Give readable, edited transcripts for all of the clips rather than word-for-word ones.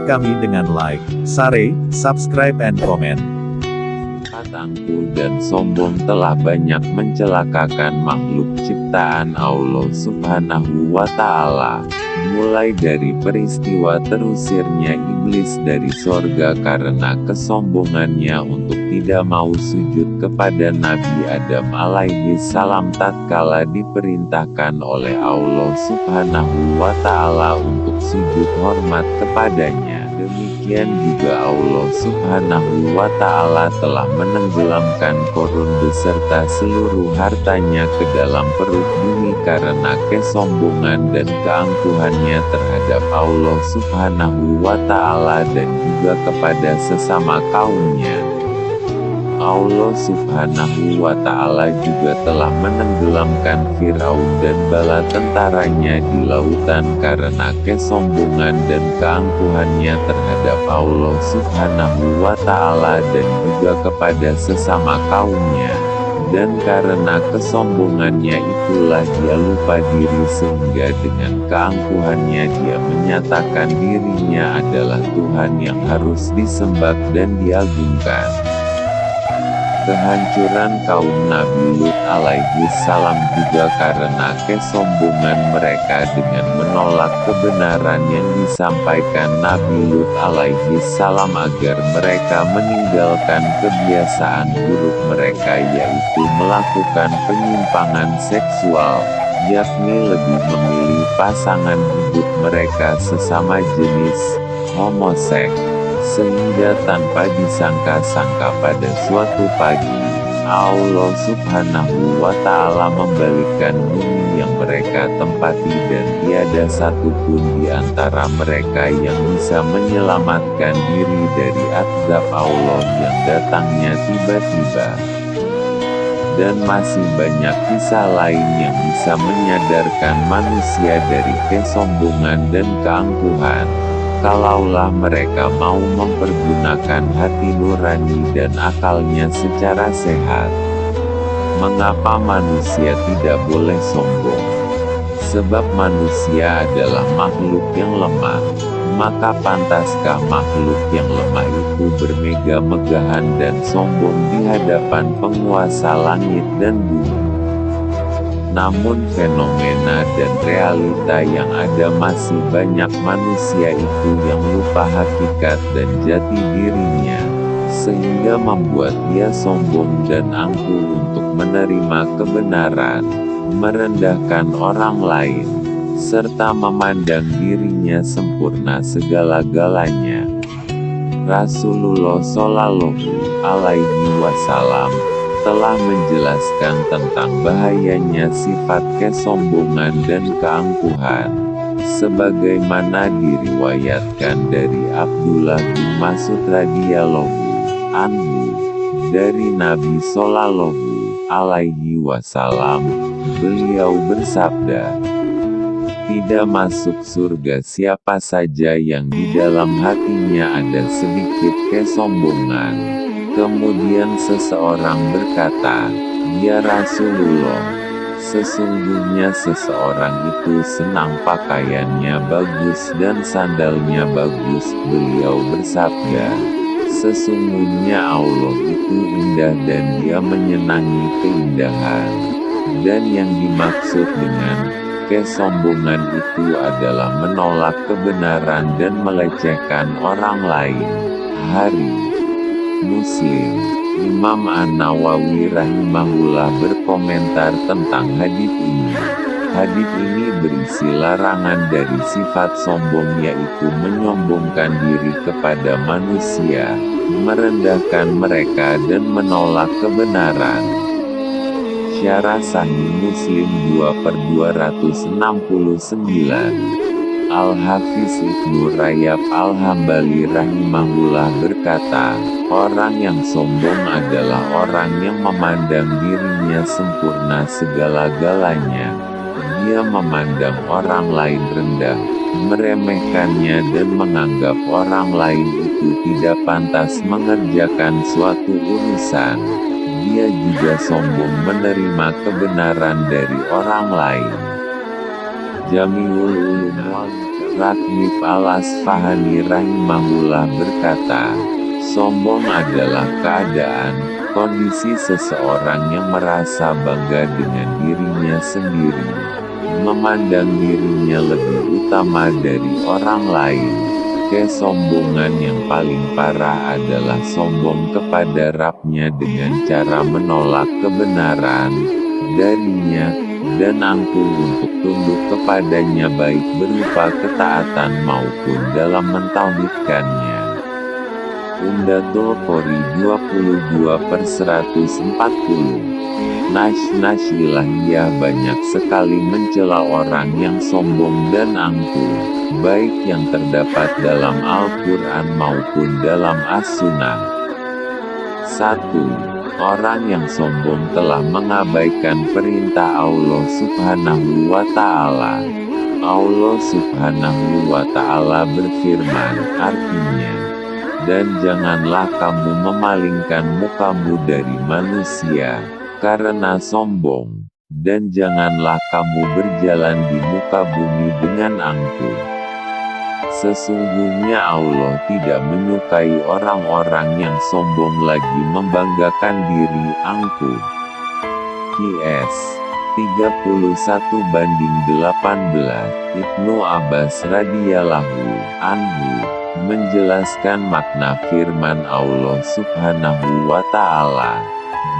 kami dengan like, share, subscribe, and comment. Angkuh dan sombong telah banyak mencelakakan makhluk ciptaan Allah Subhanahu wa Ta'ala. Mulai dari peristiwa terusirnya iblis dari sorga karena kesombongannya untuk tidak mau sujud kepada Nabi Adam alaihi salam tatkala diperintahkan oleh Allah Subhanahu wa Ta'ala untuk sujud hormat kepadanya. Demikian juga Allah Subhanahu wa Ta'ala telah menenggelamkan Korun beserta seluruh hartanya ke dalam perut bumi karena kesombongan dan keangkuhannya terhadap Allah Subhanahu wa Ta'ala dan juga kepada sesama kaumnya. Allah Subhanahu wa Ta'ala juga telah menenggelamkan Firaun dan bala tentaranya di lautan karena kesombongan dan keangkuhannya terhadap Allah Subhanahu wa Ta'ala dan juga kepada sesama kaumnya. Dan karena kesombongannya itulah dia lupa diri sehingga dengan keangkuhannya dia menyatakan dirinya adalah Tuhan yang harus disembah dan diagungkan. Kehancuran kaum Nabi Lut alaihi salam juga karena kesombongan mereka dengan menolak kebenaran yang disampaikan Nabi Lut alaihi salam agar mereka meninggalkan kebiasaan buruk mereka yaitu melakukan penyimpangan seksual, yakni lebih memilih pasangan hidup mereka sesama jenis, homoseks. Sehingga tanpa disangka-sangka pada suatu pagi, Allah Subhanahu wa Ta'ala membalikkan bumi yang mereka tempati dan tiada satupun di antara mereka yang bisa menyelamatkan diri dari azab Allah yang datangnya tiba-tiba. Dan masih banyak kisah lain yang bisa menyadarkan manusia dari kesombongan dan keangkuhan. Kalaulah mereka mau mempergunakan hati nurani dan akalnya secara sehat. Mengapa manusia tidak boleh sombong? Sebab manusia adalah makhluk yang lemah. Maka pantaskah makhluk yang lemah itu bermegah-megahan dan sombong di hadapan penguasa langit dan bumi? Namun fenomena dan realita yang ada masih banyak manusia itu yang lupa hakikat dan jati dirinya, sehingga membuat dia sombong dan angkuh untuk menerima kebenaran, merendahkan orang lain, serta memandang dirinya sempurna segala-galanya. Rasulullah Shallallahu Alaihi Wasallam telah menjelaskan tentang bahayanya sifat kesombongan dan keangkuhan, sebagaimana diriwayatkan dari Abdullah bin Mas'ud radhiyallahu anhu dari Nabi Shallallahu Alaihi Wasallam, beliau bersabda, "Tidak masuk surga siapa saja yang di dalam hatinya ada sedikit kesombongan." Kemudian seseorang berkata, "Ya Rasulullah, sesungguhnya seseorang itu senang pakaiannya bagus dan sandalnya bagus." Beliau bersabda, "Sesungguhnya Allah itu indah dan dia menyenangi keindahan." Dan yang dimaksud dengan kesombongan itu adalah menolak kebenaran dan melecehkan orang lain. Hari Muslim, Imam An-Nawawi rahimahullah berkomentar tentang hadits ini. Hadits ini berisi larangan dari sifat sombong yaitu menyombongkan diri kepada manusia, merendahkan mereka dan menolak kebenaran. Syarah Sahih Muslim 2/269. Al-Hafiz Ibnu Rajab Al-Hambali rahimahullah berkata, orang yang sombong adalah orang yang memandang dirinya sempurna segala-galanya. Dia memandang orang lain rendah, meremehkannya dan menganggap orang lain itu tidak pantas mengerjakan suatu urusan. Dia juga sombong menerima kebenaran dari orang lain. Jami'ul Ulum Raghib Al-Asfahani rahimahullah berkata, sombong adalah keadaan, kondisi seseorang yang merasa bangga dengan dirinya sendiri, memandang dirinya lebih utama dari orang lain. Kesombongan yang paling parah adalah sombong kepada Rabb-nya dengan cara menolak kebenaran darinya, dan angkuh untuk tunduk kepadanya baik berupa ketaatan maupun dalam mentauhidkannya. Umdatul Qori 22/140. Nash ilahiyah banyak sekali mencela orang yang sombong dan angkuh, baik yang terdapat dalam Al-Quran maupun dalam As-Sunnah. 1. Orang yang sombong telah mengabaikan perintah Allah Subhanahu wa Ta'ala. Allah Subhanahu wa Ta'ala berfirman, artinya, dan janganlah kamu memalingkan mukamu dari manusia karena sombong, dan janganlah kamu berjalan di muka bumi dengan angkuh. Sesungguhnya Allah tidak menyukai orang-orang yang sombong lagi membanggakan diri angkuh. QS 31:18. Ibnu Abbas radhiyallahu anhu menjelaskan makna firman Allah Subhanahu wa Ta'ala,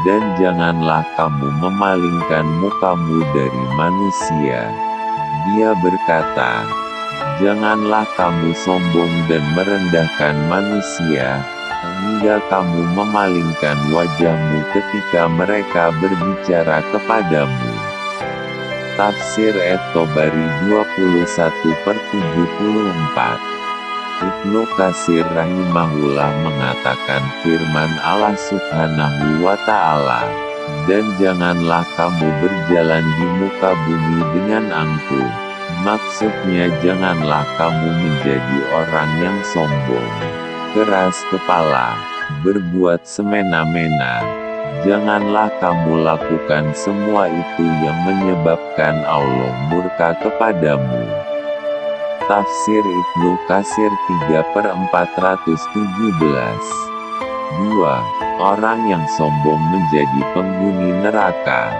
dan janganlah kamu memalingkan mukamu dari manusia. Dia berkata, janganlah kamu sombong dan merendahkan manusia, hingga kamu memalingkan wajahmu ketika mereka berbicara kepadamu. Tafsir At-Tabari 21/74. Ibnu Katsir rahimahullah mengatakan firman Allah Subhanahu wa Ta'ala, dan janganlah kamu berjalan di muka bumi dengan angkuh. Maksudnya janganlah kamu menjadi orang yang sombong, keras kepala, berbuat semena-mena. Janganlah kamu lakukan semua itu yang menyebabkan Allah murka kepadamu. Tafsir Ibnu Katsir 3/417. 2. Orang yang sombong menjadi penghuni neraka.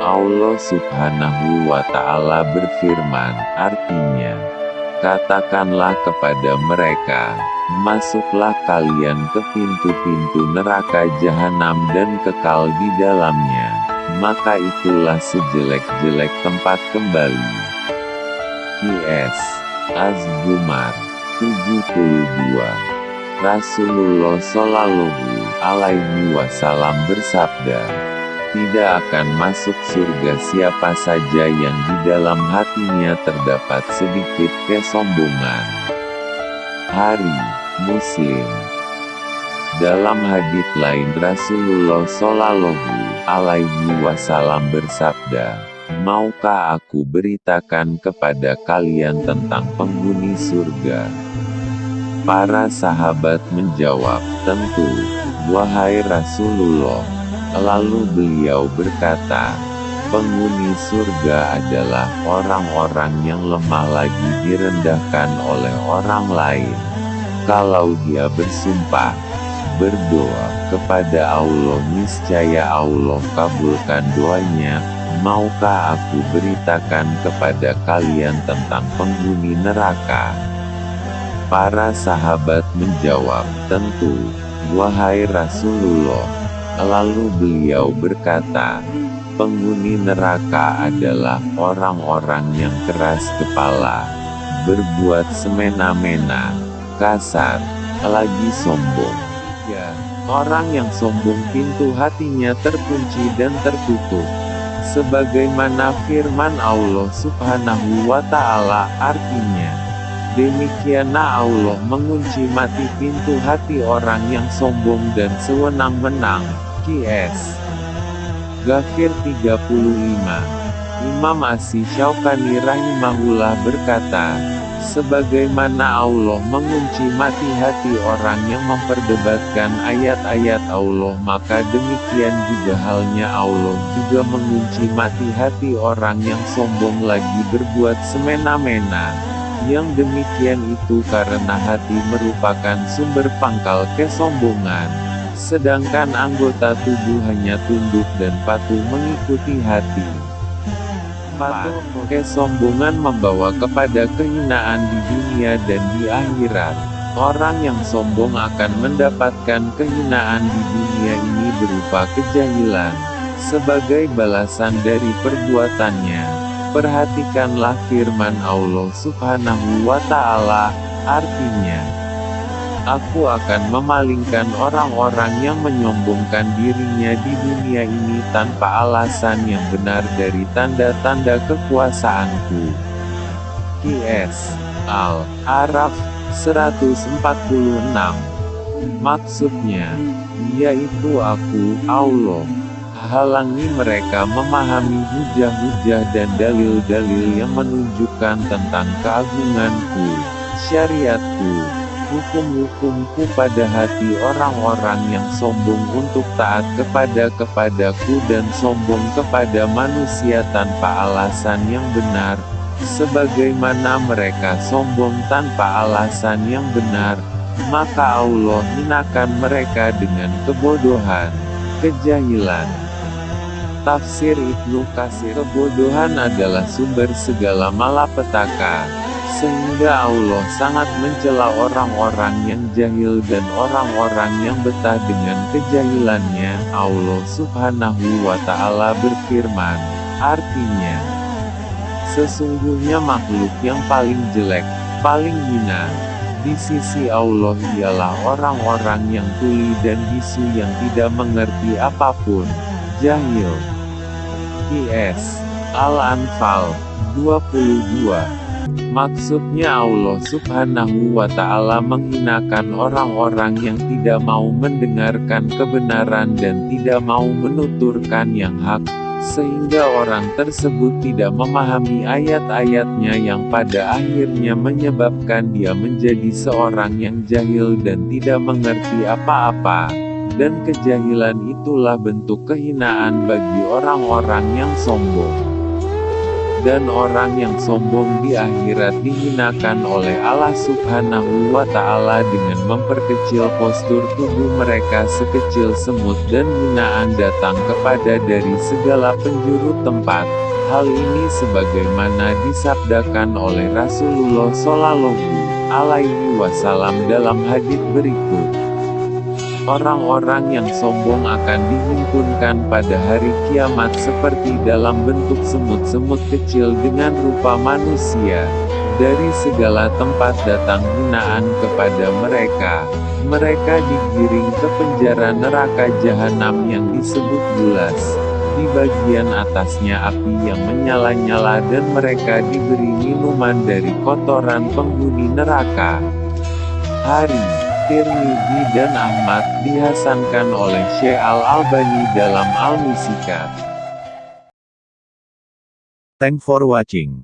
Allah Subhanahu wa Ta'ala berfirman, artinya, katakanlah kepada mereka, masuklah kalian ke pintu-pintu neraka jahanam dan kekal di dalamnya, maka itulah sejelek-jelek tempat kembali. QS Az-Zumar 72. Rasulullah Shallallahu Alaihi Wasallam bersabda, tidak akan masuk surga siapa saja yang di dalam hatinya terdapat sedikit kesombongan. Hari Muslim. Dalam hadits lain Rasulullah Shallallahu Alaihi Wasallam bersabda, maukah aku beritakan kepada kalian tentang penghuni surga? Para sahabat menjawab, tentu, wahai Rasulullah. Lalu beliau berkata, penghuni surga adalah orang-orang yang lemah lagi direndahkan oleh orang lain. Kalau dia bersumpah, berdoa kepada Allah, niscaya Allah kabulkan doanya. Maukah aku beritakan kepada kalian tentang penghuni neraka? Para sahabat menjawab, tentu, wahai Rasulullah. Lalu beliau berkata, penghuni neraka adalah orang-orang yang keras kepala, berbuat semena-mena, kasar, lagi sombong. Ya, orang yang sombong pintu hatinya terkunci dan tertutup. Sebagaimana firman Allah Subhanahu wa Ta'ala, artinya, demikianlah Allah mengunci mati pintu hati orang yang sombong dan sewenang-wenang. QS Ghafir 35. Imam Asy-Syaukani rahimahullah berkata, sebagaimana Allah mengunci mati hati orang yang memperdebatkan ayat-ayat Allah, maka demikian juga halnya Allah juga mengunci mati hati orang yang sombong lagi berbuat semena-mena. Yang demikian itu karena hati merupakan sumber pangkal kesombongan, sedangkan anggota tubuh hanya tunduk dan patuh mengikuti hati. 4. Kesombongan membawa kepada kehinaan di dunia dan di akhirat. Orang yang sombong akan mendapatkan kehinaan di dunia ini berupa kejahilan, sebagai balasan dari perbuatannya. Perhatikanlah firman Allah Subhanahu wa Ta'ala, artinya, Aku akan memalingkan orang-orang yang menyombongkan dirinya di dunia ini tanpa alasan yang benar dari tanda-tanda kekuasaanku. Qs. Al-A'raf 146. Maksudnya, yaitu aku, Allah, halangi mereka memahami hujah-hujah dan dalil-dalil yang menunjukkan tentang keagunganku, syariatku, hukum-hukumku pada hati orang-orang yang sombong untuk taat kepadaku dan sombong kepada manusia tanpa alasan yang benar, sebagaimana mereka sombong tanpa alasan yang benar, maka Allah hinakan mereka dengan kebodohan, kejahilan. Tafsir Ibnu Katsir. Kebodohan adalah sumber segala malapetaka, sehingga Allah sangat mencela orang-orang yang jahil dan orang-orang yang betah dengan kejahilannya. Allah Subhanahu wa Ta'ala berfirman, artinya, sesungguhnya makhluk yang paling jelek, paling hina di sisi Allah ialah orang-orang yang tuli dan bisu yang tidak mengerti apapun, jahil. Qs. Al-Anfal 22. Maksudnya Allah Subhanahu wa Ta'ala menghinakan orang-orang yang tidak mau mendengarkan kebenaran dan tidak mau menuturkan yang hak, sehingga orang tersebut tidak memahami ayat-ayatnya yang pada akhirnya menyebabkan dia menjadi seorang yang jahil dan tidak mengerti apa-apa. Dan kejahilan itulah bentuk kehinaan bagi orang-orang yang sombong. Dan orang yang sombong di akhirat dihinakan oleh Allah Subhanahu wa Ta'ala dengan memperkecil postur tubuh mereka sekecil semut dan hinaan datang kepada dari segala penjuru tempat. Hal ini sebagaimana disabdakan oleh Rasulullah Shallallahu Alaihi Wasallam dalam hadits berikut. Orang-orang yang sombong akan dihimpunkan pada hari kiamat seperti dalam bentuk semut-semut kecil dengan rupa manusia. Dari segala tempat datang hinaan kepada mereka. Mereka digiring ke penjara neraka jahanam yang disebut bulas. Di bagian atasnya api yang menyala-nyala dan mereka diberi minuman dari kotoran penghuni neraka. Hari Tirmidzi dan Ahmad dihasankan oleh Syekh Al-Albani dalam Al-Misikat. Thanks for watching.